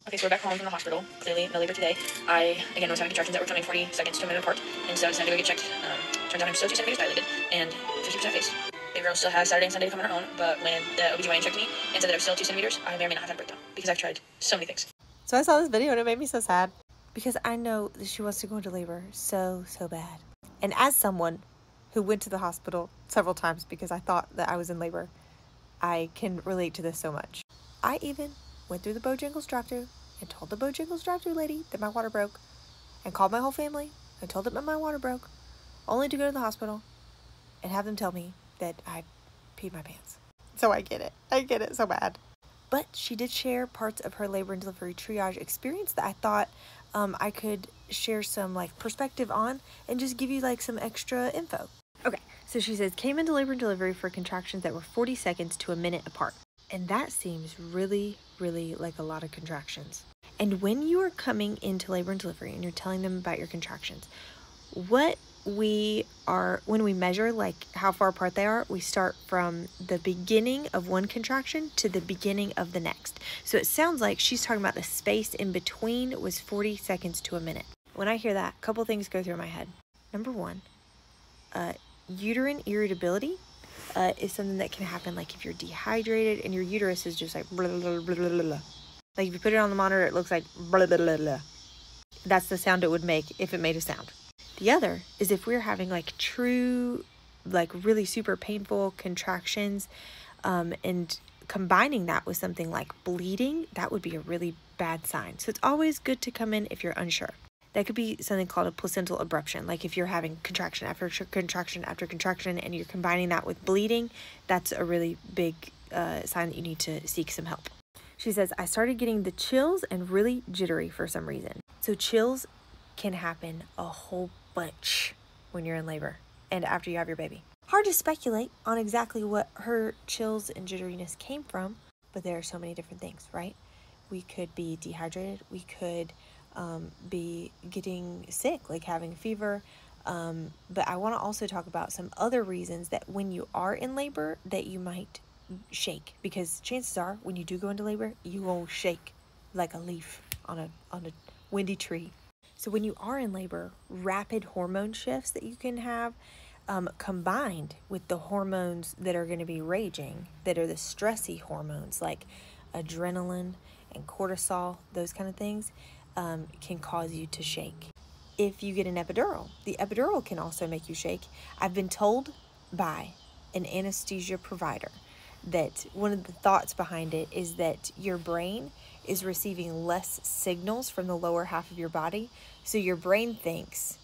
Okay, so we're back home from the hospital. Clearly, no labor today. I, again, was having contractions that were coming 40 seconds to a minute apart, and so I decided to go get checked. Turns out I'm still 2 centimeters dilated and 50% face. Baby girl still has Saturday and Sunday to come on her own, but when the OBGYN checked me and said that I was still 2 centimeters, I may or may not have had a breakdown, because I've tried so many things. So I saw this video and it made me so sad, because I know that she wants to go into labor so bad. And as someone who went to the hospital several times because I thought that I was in labor, I can relate to this so much. I even went through the Bojangles drive-thru and told the Bojangles drive-thru lady that my water broke, and called my whole family and told them that my water broke, only to go to the hospital and have them tell me that I peed my pants. So I get it. I get it so bad. But she did share parts of her labor and delivery triage experience that I thought I could share some like perspective on and just give you like some extra info. Okay, so she says, came into labor and delivery for contractions that were 40 seconds to a minute apart. And that seems really like a lot of contractions. And when you are coming into labor and delivery and you're telling them about your contractions, when we measure like how far apart they are, we start from the beginning of one contraction to the beginning of the next. So it sounds like she's talking about the space in between was 40 seconds to a minute. When I hear that, a couple things go through my head. Number one, uterine irritability is something that can happen like if you're dehydrated and your uterus is just like blah, blah, blah, blah, blah. Like if you put it on the monitor, it looks like blah, blah, blah, blah. That's the sound it would make if it made a sound. The other is if we're having like true, like really super painful contractions, and combining that with something like bleeding, that would be a really bad sign. So it's always good to come in if you're unsure. That could be something called a placental abruption. Like if you're having contraction after contraction after contraction and you're combining that with bleeding, that's a really big sign that you need to seek some help. She says, I started getting the chills and really jittery for some reason. So chills can happen a whole bunch when you're in labor and after you have your baby. Hard to speculate on exactly what her chills and jitteriness came from, but there are so many different things, right? We could be dehydrated. We could be getting sick, like having fever. But I want to also talk about some other reasons that when you are in labor that you might shake, because chances are when you do go into labor, you will shake like a leaf on a windy tree. So when you are in labor, rapid hormone shifts that you can have combined with the hormones that are going to be raging, that are the stressy hormones like adrenaline and cortisol, those kind of things, can cause you to shake. If you get an epidural, the epidural can also make you shake. I've been told by an anesthesia provider that one of the thoughts behind it is that your brain is receiving less signals from the lower half of your body. So your brain thinks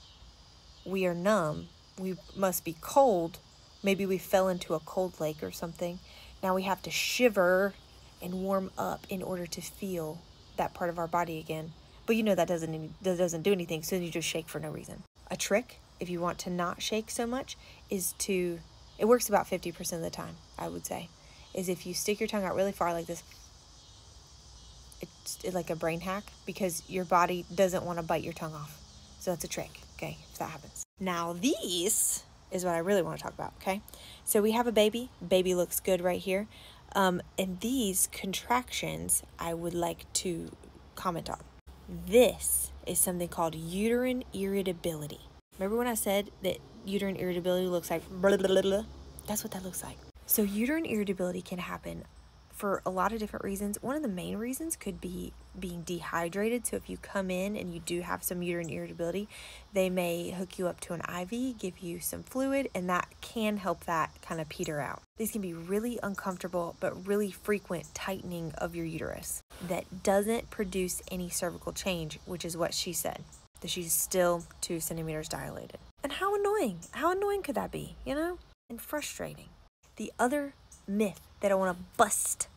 we are numb, we must be cold, maybe we fell into a cold lake or something. Now we have to shiver and warm up in order to feel that part of our body again. But you know that doesn't do anything, so you just shake for no reason. A trick, if you want to not shake so much, is to, it works about 50% of the time, I would say, is if you stick your tongue out really far like this. It's like a brain hack, because your body doesn't want to bite your tongue off. So that's a trick, okay, if that happens. Now these is what I really want to talk about, okay? So we have a baby. Baby looks good right here. And these contractions I would like to comment on. This is something called uterine irritability. Remember when I said that uterine irritability looks like blah, blah, blah, blah? That's what that looks like. So uterine irritability can happen for a lot of different reasons. One of the main reasons could be being dehydrated. So if you come in and you do have some uterine irritability, they may hook you up to an IV, give you some fluid, and that can help that kind of peter out. These can be really uncomfortable, but really frequent tightening of your uterus that doesn't produce any cervical change, which is what she said, that she's still 2 centimeters dilated. And how annoying could that be, you know? And frustrating. The other myth that I want to bust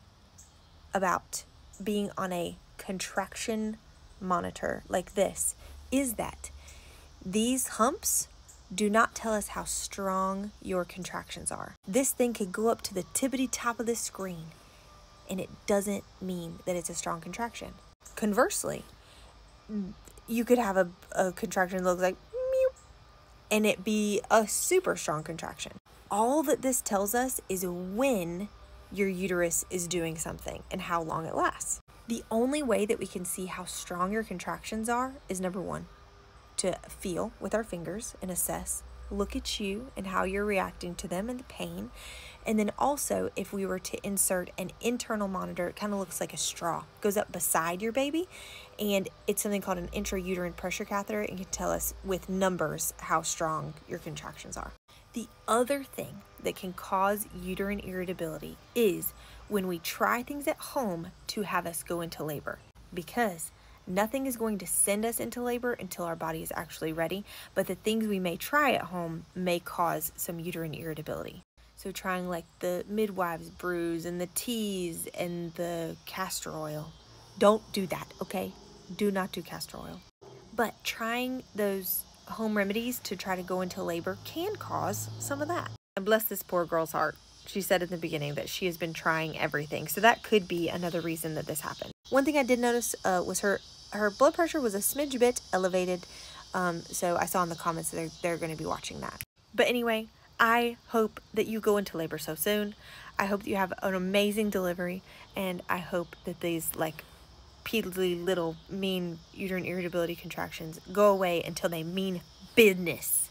about being on a contraction monitor like this is that these humps do not tell us how strong your contractions are. This thing could go up to the tippity top of the screen and it doesn't mean that it's a strong contraction. Conversely, you could have a contraction that looks like meow and it be a super strong contraction. All that this tells us is when your uterus is doing something and how long it lasts. The only way that we can see how strong your contractions are is, number one, to feel with our fingers and assess, look at you and how you're reacting to them and the pain. And then also, if we were to insert an internal monitor, it kind of looks like a straw. It goes up beside your baby, and it's something called an intrauterine pressure catheter, and can tell us with numbers how strong your contractions are. The other thing that can cause uterine irritability is when we try things at home to have us go into labor, because nothing is going to send us into labor until our body is actually ready, but the things we may try at home may cause some uterine irritability. So trying like the midwives brews and the teas and the castor oil. Don't do that, okay? Do not do castor oil. But trying those home remedies to try to go into labor can cause some of that. And bless this poor girl's heart. She said in the beginning that she has been trying everything. So that could be another reason that this happened. One thing I did notice was her blood pressure was a smidge bit elevated. So I saw in the comments that they're going to be watching that. But anyway, I hope that you go into labor so soon. I hope that you have an amazing delivery. And I hope that these like peedly little mean uterine irritability contractions go away until they mean business.